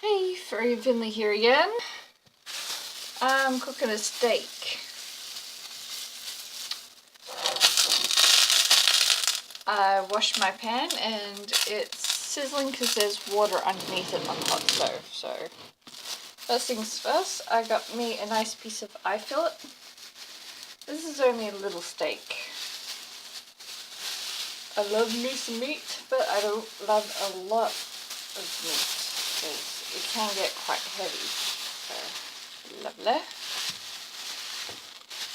Hey, Furry Finley here again. I'm cooking a steak. I washed my pan and it's sizzling because there's water underneath it on the hot stove. So, first things first, I got me a nice piece of eye fillet. This is only a little steak. I love me some meat, but I don't love a lot of meat because it can get quite heavy. So, lovely.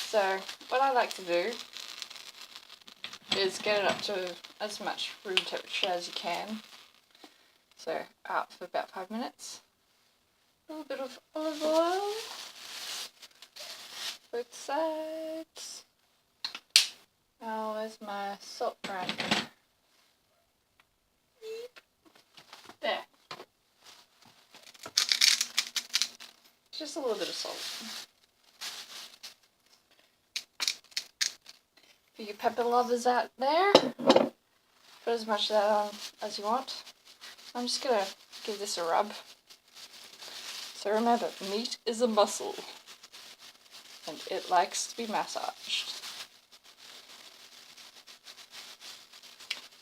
So, what I like to do is get it up to as much room temperature as you can. So, out for about 5 minutes. A little bit of olive oil. Both sides. Now, where's my salt grinder? There. Just a little bit of salt. For you pepper lovers out there, put as much of that on as you want. I'm just going to give this a rub. So remember, meat is a muscle and it likes to be massaged.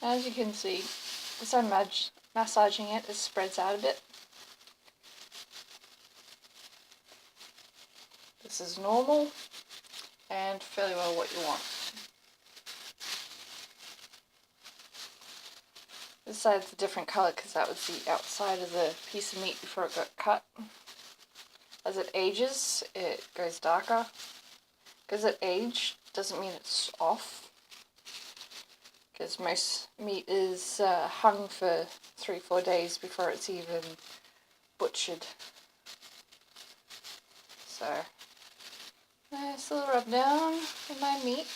As you can see, as I'm massaging it, it spreads out a bit. This is normal and fairly well what you want. This side's a different colour because that was the outside of the piece of meat before it got cut. As it ages, it goes darker. Because it aged doesn't mean it's off. Because most meat is hung for 3-4 days before it's even butchered. So, nice little rub down in my meat.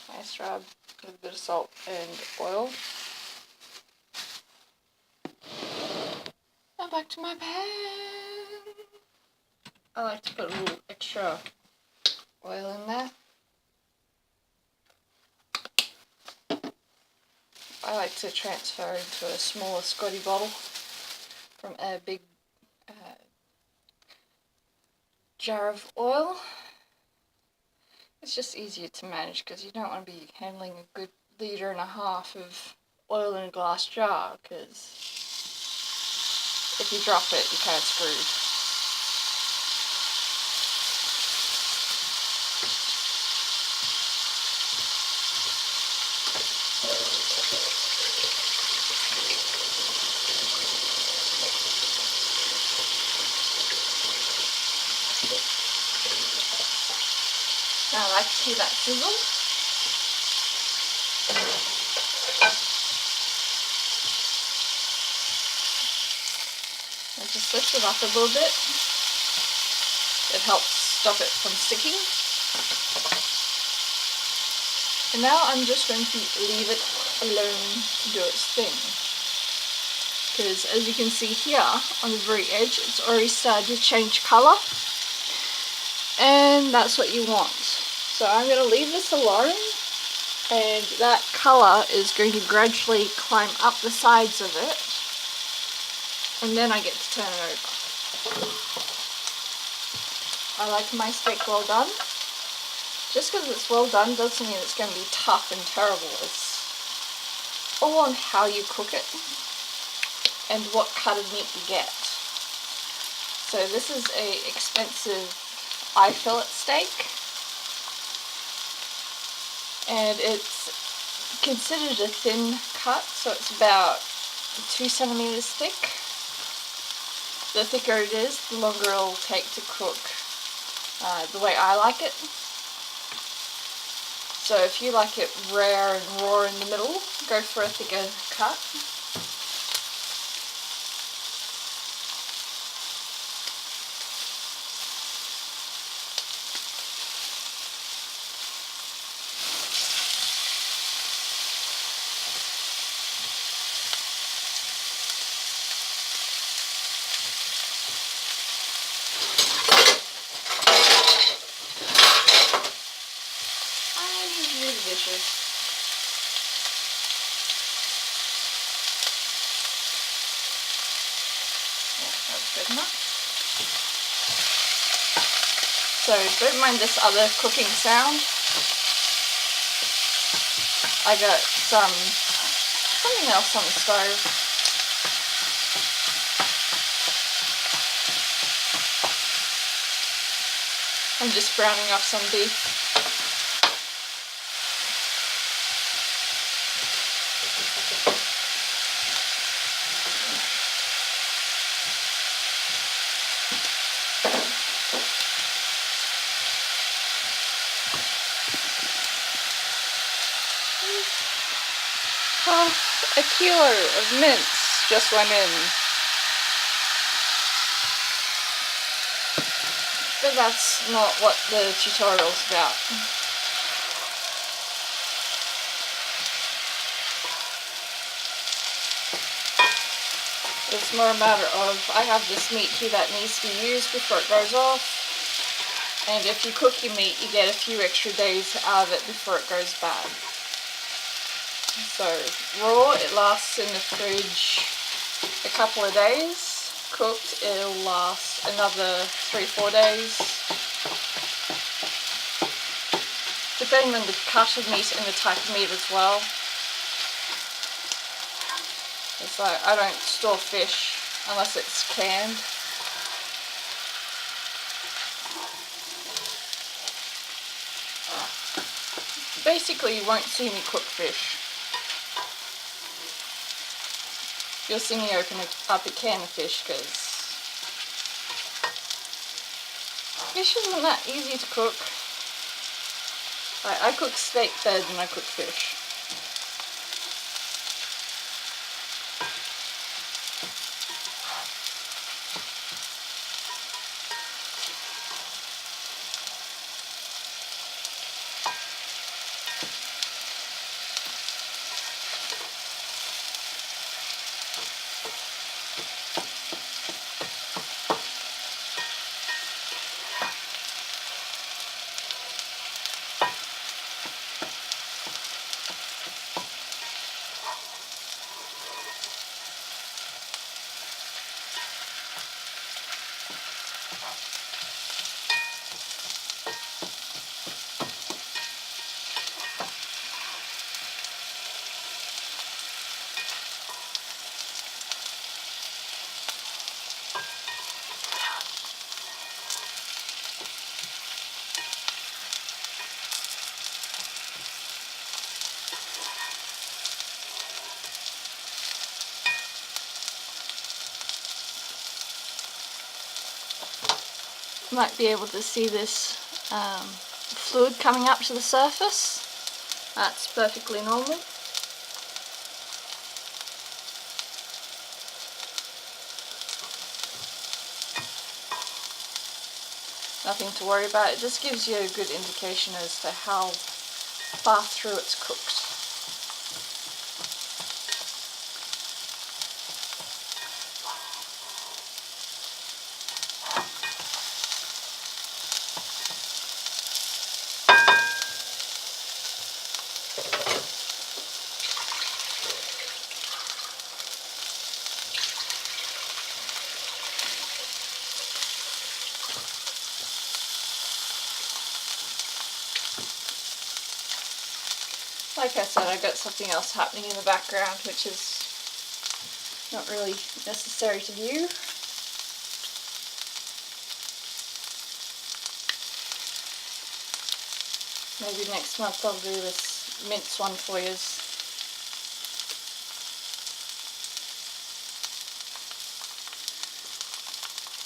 Nice rub with a bit of salt and oil. Now back to my pan. I like to put a little extra oil in there. I like to transfer into a smaller Scotty bottle from a big jar of oil. It's just easier to manage because you don't want to be handling a good 1.5 liters of oil in a glass jar, because if you drop it, you're kind of screwed. Now I like to see that sizzle. And just lift it up a little bit. It helps stop it from sticking. And now I'm just going to leave it alone to do its thing. Because as you can see here on the very edge, it's already started to change colour. And that's what you want. So I'm going to leave this alone, and that colour is going to gradually climb up the sides of it, and then I get to turn it over. I like my steak well done. Just because it's well done doesn't mean it's going to be tough and terrible. It's all on how you cook it and what cut of meat you get. So this is a expensive eye fillet steak, and it's considered a thin cut, so it's about 2 centimeters thick. The thicker it is, the longer it'll take to cook the way I like it. So if you like it rare and raw in the middle, go for a thicker cut. Dishes. Good enough. So don't mind this other cooking sound. I got something else on the stove. I'm just browning off some beef. Half a kilo of mince just went in. But that's not what the tutorial's about. It's more a matter of, I have this meat here that needs to be used before it goes off. And if you cook your meat, you get a few extra days out of it before it goes bad. So raw, it lasts in the fridge a couple of days. Cooked, it'll last another 3-4 days. Depending on the cut of meat and the type of meat as well. It's like, I don't store fish unless it's canned. Basically, you won't see me cook fish. You'll see me open up a can of fish, because fish isn't that easy to cook. I cook steak better than I cook fish. You might be able to see this fluid coming up to the surface. That's perfectly normal. Nothing to worry about. It just gives you a good indication as to how far through it's cooked. Like I said, I've got something else happening in the background, which is not really necessary to view. Maybe next month I'll do this mince one for you.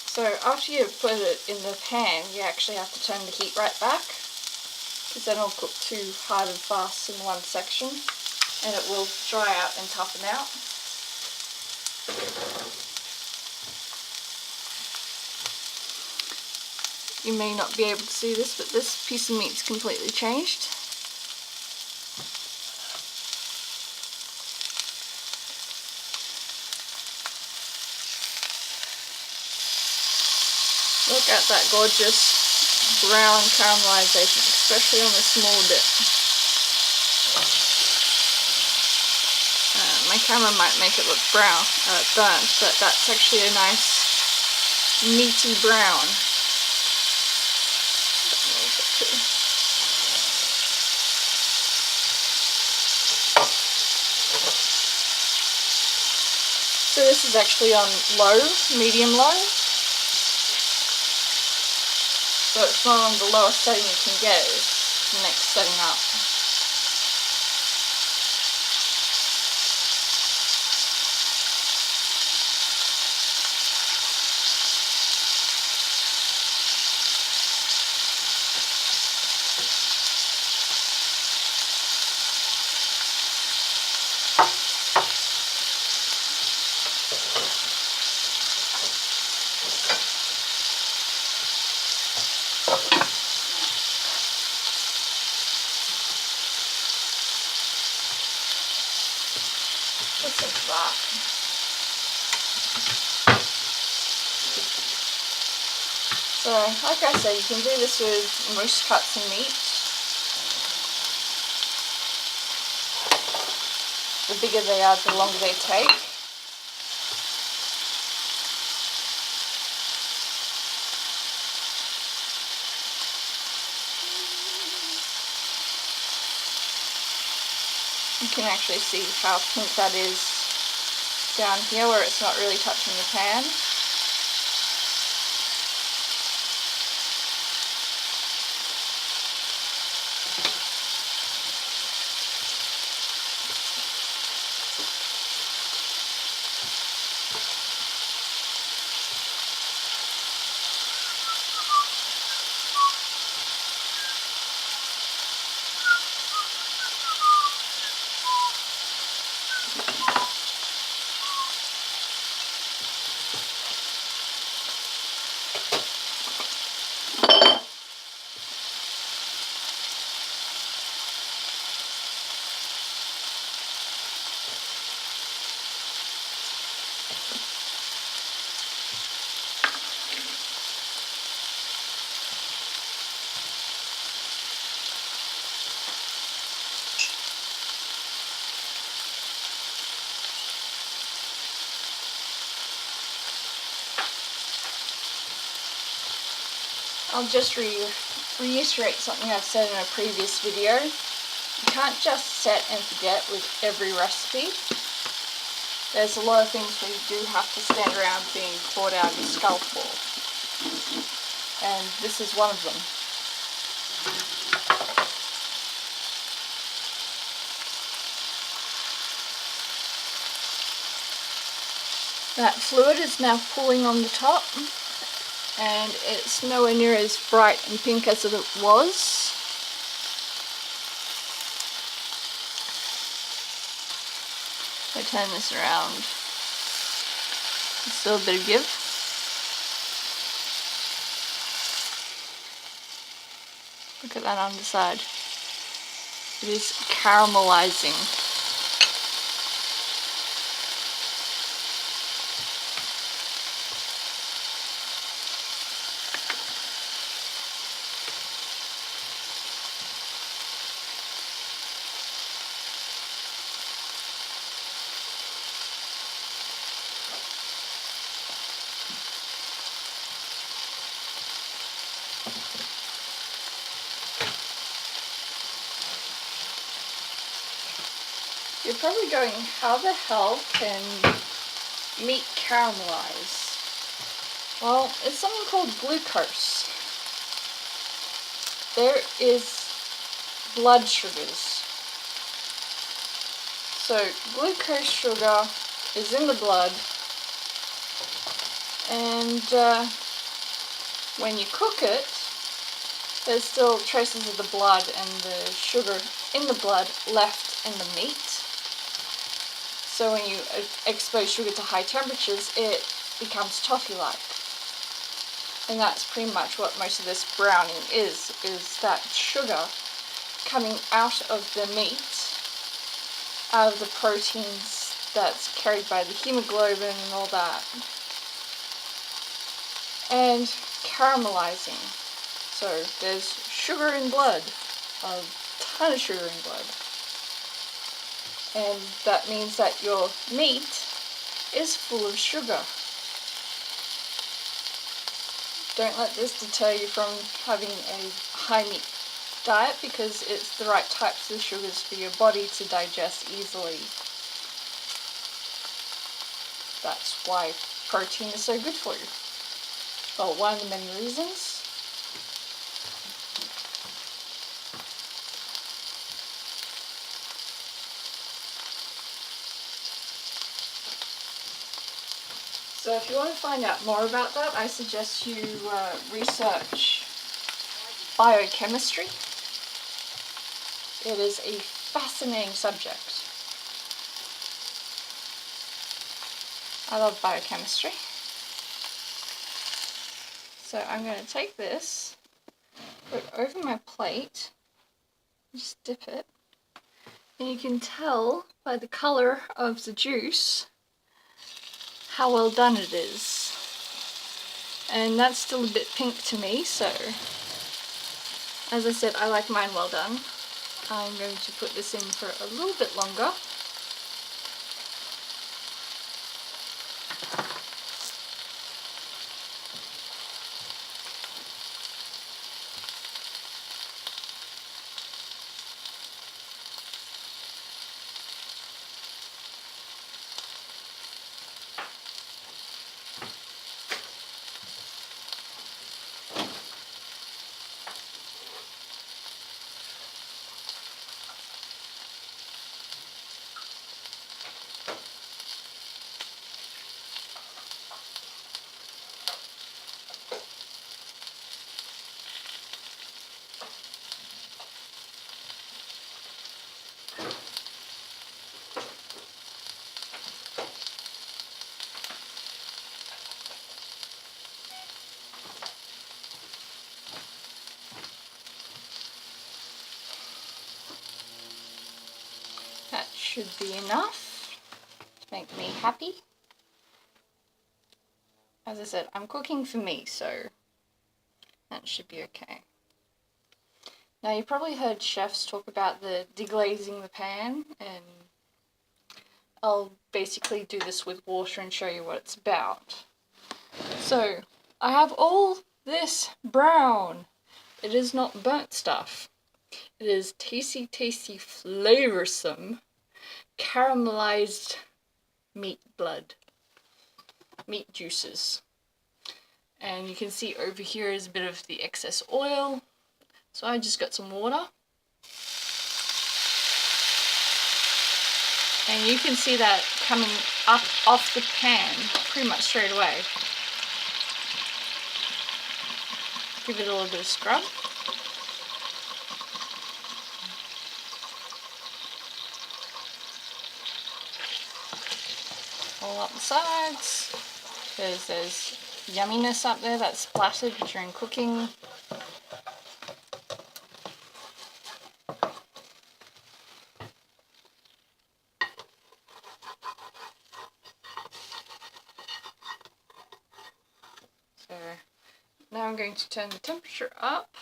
So after you put it in the pan, you actually have to turn the heat right back, because then it'll cook too hard and fast in one section, and it will dry out and toughen out. You may not be able to see this, but this piece of meat's completely changed. Look at that gorgeous brown caramelization, especially on the small bit. My camera might make it look burnt, but that's actually a nice meaty brown. So this is actually on low, medium low. So it's not on the lowest setting you can get, it's the next setting up. Just like that. So, like I said, you can do this with most cuts of meat. The bigger they are, the longer they take. You can actually see how pink that is down here where it's not really touching the pan. I'll just reiterate something I've said in a previous video. You can't just set and forget with every recipe. There's a lot of things where you do have to stand around being poured out of your skull for. And this is one of them. That fluid is now pooling on the top, and it's nowhere near as bright and pink as it was. If I turn this around, there's still a bit of give. Look at that underside. It is caramelizing. You're probably going, how the hell can meat caramelize? Well, it's something called glucose. There is blood sugars. So glucose sugar is in the blood, and when you cook it, there's still traces of the blood and the sugar in the blood left in the meat. So when you expose sugar to high temperatures, it becomes toffee-like. And that's pretty much what most of this browning is that sugar coming out of the meat, out of the proteins that's carried by the hemoglobin and all that. And caramelizing. So there's sugar in blood, a ton of sugar in blood. And that means that your meat is full of sugar. Don't let this deter you from having a high meat diet, because it's the right types of sugars for your body to digest easily. That's why protein is so good for you. Well, one of the many reasons. So if you want to find out more about that, I suggest you research biochemistry. It is a fascinating subject. I love biochemistry. So I'm going to take this, put it over my plate, just dip it, and you can tell by the colour of the juice how well done it is. And that's still a bit pink to me, so as I said, I like mine well done. I'm going to put this in for a little bit longer. That should be enough to make me happy. As I said, I'm cooking for me, so that should be okay. Now, you probably heard chefs talk about the deglazing the pan, and I'll basically do this with water and show you what it's about. So, I have all this brown. It is not burnt stuff. It is tasty, tasty, flavoursome, caramelized meat blood. Meat juices. And you can see over here is a bit of the excess oil. So I just got some water. And you can see that coming up off the pan pretty much straight away. Give it a little bit of scrub. All up the sides, because there's yumminess up there that's splattered during cooking. So now I'm going to turn the temperature up,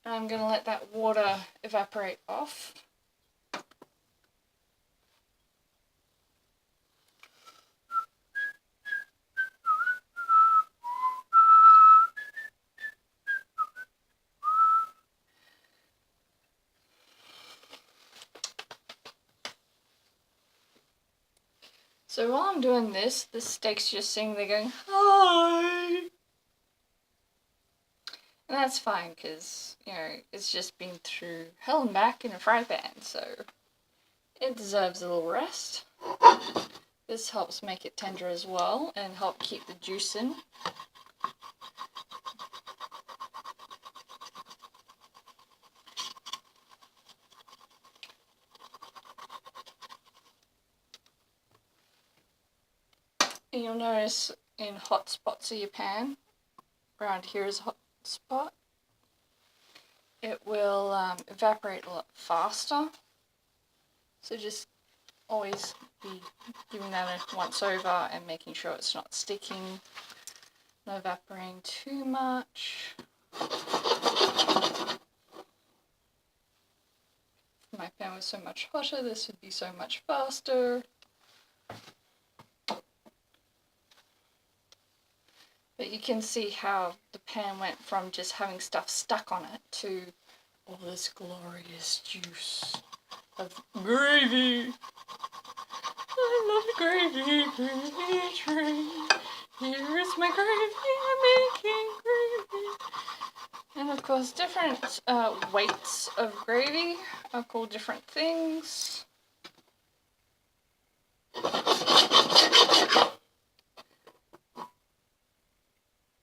and I'm going to let that water evaporate off. So while I'm doing this, the steak's just sitting there going, hi! And that's fine, because, you know, it's just been through hell and back in a fry pan, so it deserves a little rest. This helps make it tender as well, and help keep the juice in. And you'll notice in hot spots of your pan, around here is a hot spot, it will evaporate a lot faster. So just always be giving that a once over and making sure it's not sticking, not evaporating too much. If my pan was so much hotter, this would be so much faster. But you can see how the pan went from just having stuff stuck on it to all this glorious juice of gravy. I love gravy, gravy train. Here is my gravy, I'm making gravy. And of course, different weights of gravy are called different things.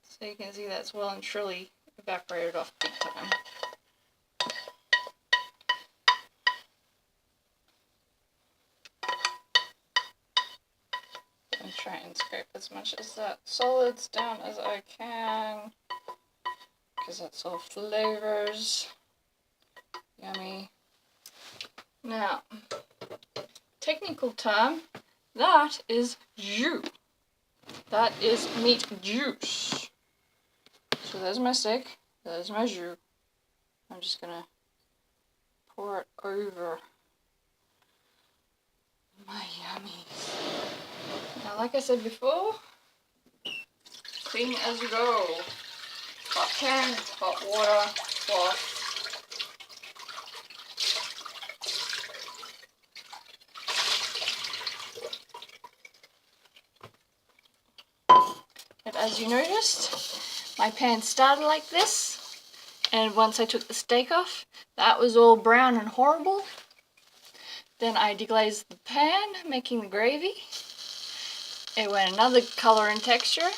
So you can see that's well and truly evaporated off big time. And try and scrape as much of that solids down as I can, because that's all flavors. Yummy. Now, technical term, that is jus. That is meat juice. So there's my steak, there's my jus. I'm just gonna pour it over my yummies. Now, like I said before, clean as you go. Hot pan, hot water, cloth. And as you noticed, my pan started like this, and once I took the steak off, that was all brown and horrible. Then I deglazed the pan, making the gravy. It went another color and texture.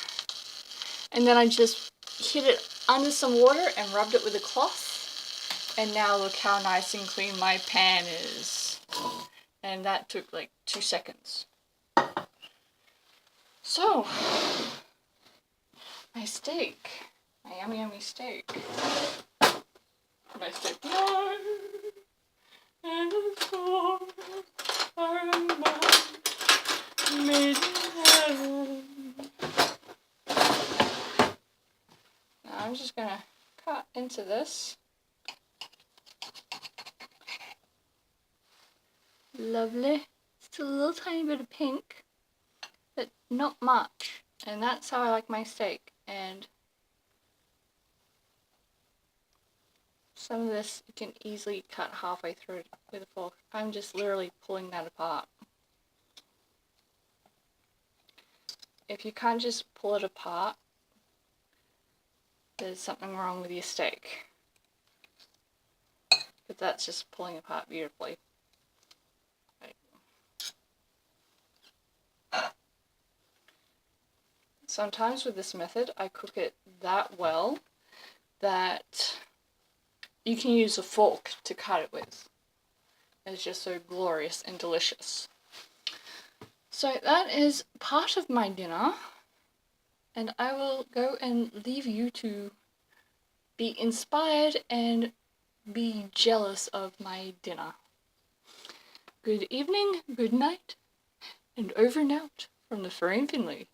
And then I just hid it under some water and rubbed it with a cloth. And now look how nice and clean my pan is. And that took like 2 seconds. So, my steak. My yummy, yummy steak. My steak. And it's all made in heaven. Now I'm just gonna cut into this. Lovely. Just a little tiny bit of pink, but not much. And that's how I like my steak. And some of this you can easily cut halfway through it with a fork. I'm just literally pulling that apart. If you can't just pull it apart, there's something wrong with your steak. But that's just pulling apart beautifully. Right. Sometimes with this method, I cook it that well that you can use a fork to cut it with. It's just so glorious and delicious. So that is part of my dinner, and I will go and leave you to be inspired and be jealous of my dinner. Good evening, good night, and over and out from the Furry and Finley.